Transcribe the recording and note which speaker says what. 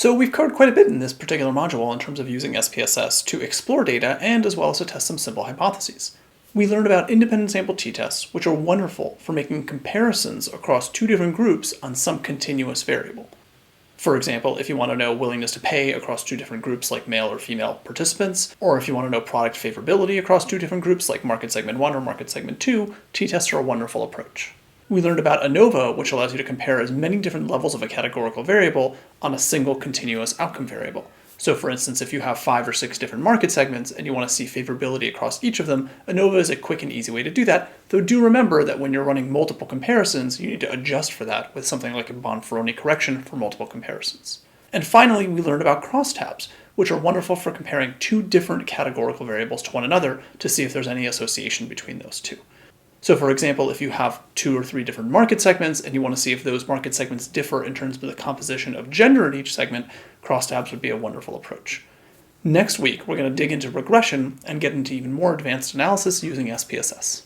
Speaker 1: So we've covered quite a bit in this particular module in terms of using SPSS to explore data and as well as to test some simple hypotheses. We learned about independent sample t-tests, which are wonderful for making comparisons across two different groups on some continuous variable. For example, if you want to know willingness to pay across two different groups like male or female participants, or if you want to know product favorability across two different groups like market segment 1 or market segment 2, t-tests are a wonderful approach. We learned about ANOVA, which allows you to compare as many different levels of a categorical variable on a single continuous outcome variable. So for instance, if you have 5 or 6 different market segments and you want to see favorability across each of them, ANOVA is a quick and easy way to do that, though do remember that when you're running multiple comparisons, you need to adjust for that with something like a Bonferroni correction for multiple comparisons. And finally, we learned about crosstabs, which are wonderful for comparing two different categorical variables to one another to see if there's any association between those two. So for example, if you have 2 or 3 different market segments and you want to see if those market segments differ in terms of the composition of gender in each segment, crosstabs would be a wonderful approach. Next week, we're going to dig into regression and get into even more advanced analysis using SPSS.